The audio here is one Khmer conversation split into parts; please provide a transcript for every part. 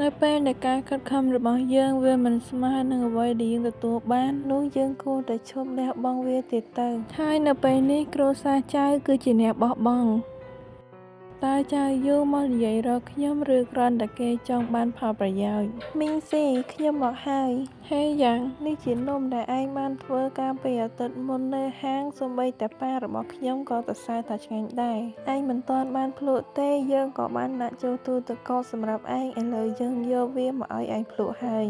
នៅពេលដែលការខិតខំរបស់យើងវាមិនស្មើនឹងអ្វីដែលយើងទទួលបាននោះយើងគួរតែឈប់លះបង់វាទៀតទៅហើយនៅពេលនេះគ្រួសារចៅគឺជាអ្នកបោះបង់តើចៅយូរមកនិយាយរកខ្ញុំឬគ្រាន់តែគេចង់បានផលប្រយោជន៍មីងស៊ីខ្ញុំមកហើយហេយ៉ាងនេះជានំដែលឯងបានធ្វើកាលពីអាទិត្យមុននៅហាងសូម្បីតែប៉ារបស់ខ្ញុំក៏សរសើរថាឆ្ងាញ់ដែរឯងមិនទាន់បានភ្លក់ទេយើងក៏បានដាក់ចូលទូទឹកកកសម្រាប់ឯងឥឡូវយើងយកវាមកឲ្យឯងភ្លក់ហើយ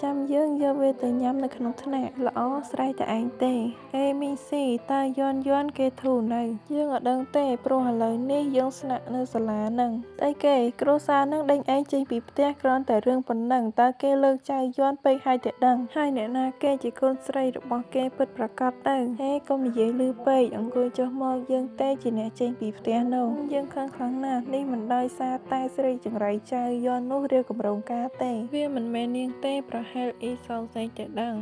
ចាំយើងយកវាទៅញ៉ាំនៅក្នុងថ្នាក់ល្អស្រ័យតែឯងទេមីងស៊ីតើយន់គេធូរនៅយើងអត់ដឹងទេព្រោះឥឡូវនេះយើងស្នាក់នៅសាលាហ្នឹងស្អីគេគ្រួសារហ្នឹងដេញឯងចេញពីផ្ទះគ្រាន់តែរឿងប៉ុណ្ណឹងតើគេលើកចៅយន់ពេកហើយតែដឹងហើយអ្នកណាគេជាកូនស្រីរបស់គេពិតប្រាកដទៅកុំនិយាយលឺពេកអង្គុយចុះមកយើងទេជាអ្នកចេញពីផ្ទះនោះយើងខឹងខ្លាំងណាស់នេះមិនដោយសារតែស្រីចង្រៃចៅយន់នោះរៀបកម្រងការទេវាមិនមែននាងទេប្រហែលអ៊ីសងសេងតែដឹង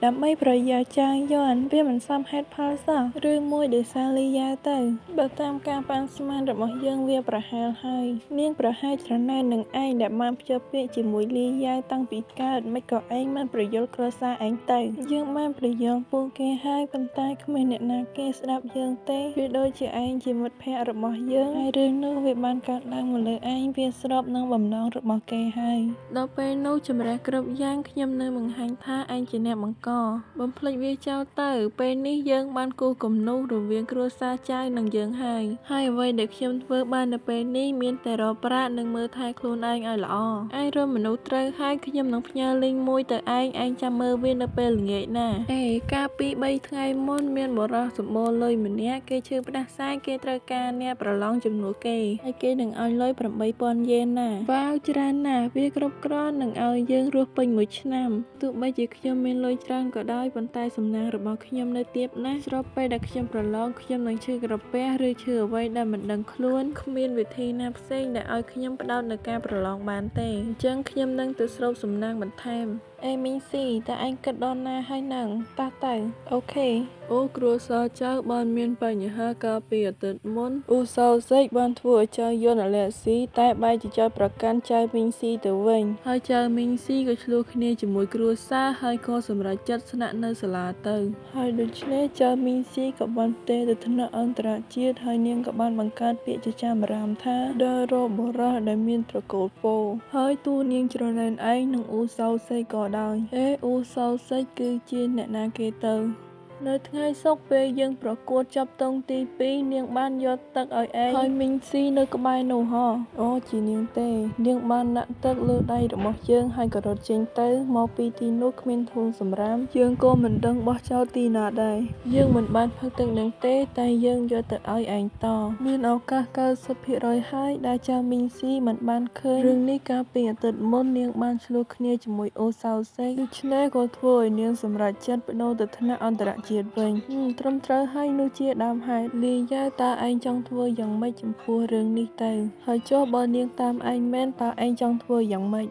ដើម្បីប្រយោជន៍ចៅយន់វាមិនសមហេតុផលសោះឬមួយដោយសារលីយ៉ាទៅបើតាមការប៉ាន់ស្មានរបស់យើងវាប្រហែលហើយនាងប្រហែលច្រណែននឹងឯងដែលបានភ្ជាប់ពាក្យជាមួយលីយ៉ាតាំងពីកើតមិនក៏ឯងមិនប្រយល់គ្រួសារឯងទៅយើងបានប្រយល់ពួកគេហើយប៉ុន្តែគ្មានអ្នកណាគេស្ដាប់យើងទេវាដូចជាឯងជាមិត្តភក្តិរបស់យើងហើយរឿងនោះវាបានកើតឡើងមកលើឯងវាស្របនឹងបំណងរបស់គេហើយដល់ពេលនោះចម្រះគ្រប់យ៉ាងខ្ញុំនៅបង្ហាញថាឯងជាអ្នកបង្កបំភ្លេចវាចោលទៅពេលនេះយើងបានគូសគំនូសរវាងគ្រួសារចៅនិងយើងហើយអ្វីដែលខ្ញុំធ្វើបាននៅពេលនេះមានតែរកប្រាក់និងមើលថែខ្លួនឯងឲ្យល្អឯងរកមនុស្សត្រូវហើយខ្ញុំនឹងផ្ញើលីងមួយទៅឯងចាំមើលវានៅពេលល្ងាចណាកាលពី3ថ្ងៃមុនមានបុរសសម្បូរលុយម្នាក់គេឈឺផ្ដាសាយគេត្រូវការអ្នកប្រឡងជំនួសគេហើយគេនឹងឲ្យលុយ8,000 យេនណាវ៉ាវច្រើនណាស់វាគ្រប់គ្រាន់នឹងឲ្យយើងរស់ពេញមួយឆ្នាំទោះបីជាខ្ញុំមានលុយច្រើនក៏ដោយប៉ុន្តែសំណាងរបស់ខ្ញុំនៅទាបណាស់ស្របពេលដែលខ្ញុំប្រឡងខ្ញុំនឹងឈឺក្រពះឬឈឺអ្វីដែលមិនដឹងខ្លួនគ្មានវិធីណាផ្សេងដែលឲ្យខ្ញុំផ្ដោតនៅការប្រឡងបានទេអញ្ចឹងខ្ញុំនឹងទៅស្រូបសំណាងបន្ថែមមីងស៊ីតើឯងគិតដល់ណាហើយនឹងតោះទៅអូខេគ្រួសារចៅបានមានបញ្ហាកាលពីអាទិត្យមុនសោសេកបានធ្វើឲ្យចៅយន់អាឡែស៊ីតែបែរជាចោទប្រកាន់ចៅមីងស៊ីទៅវិញហើយចៅមីងស៊ីក៏ឆ្លោះគ្នាជាមួយគ្រួសារហើយក៏សម្រេចចិត្តស្នាក់នៅសាលាទៅហើយដូច្នេះចៅមីងស៊ីក៏បានផ្ទេរទៅថ្នាក់អន្តរជាតិហើយនាងក៏បានបង្កើតពាក្យចចាមអារ៉ាមថាដើររកបុរសដែលមានត្រកូលពោហើយតួនាងច្រណែនឯងនឹងសោសេកក៏ដោយសោសេកគឺជាអ្នកណាគេទៅនៅថ្ងៃសុក្រពេលយើងប្រកួតចាប់តុងទី 2នាងបានយកទឹកឲ្យឯងហើយមីងស៊ីនៅក្បែរនោះហ៎ជានាងទេនាងបានដាក់ទឹកលើដៃរបស់យើងហើយក៏រត់ចេញទៅមកពីទីនោះគ្មានធូនសម្រាមយើងក៏មិនដឹងបោះចោលទីណាដែរយើងមិនបានផឹកទឹកនឹងទេតែយើងយកទៅឲ្យឯងតមានឱកាស90%ហើយដែលចៅមីងស៊ីមិនបានឃើញរឿងនេះកាលពីអាទិត្យមុននាងបានឆ្លោះគ្នាជាមួយសោសេកដូច្នេះក៏ធ្វើឲ្យនាងសម្រេចចិត្តបដូរទៅថ្នាក់អន្តរជាតិវិញត្រឹមត្រូវហើយនោះជាដើមហេតុលីយ៉ាតើឯងចង់ធ្វើយ៉ាងម៉េចចំពោះរឿងនេះទៅហើយចុះបើនាងតាមឯងមែនតើឯងចង់ធ្វើយ៉ាងម៉េច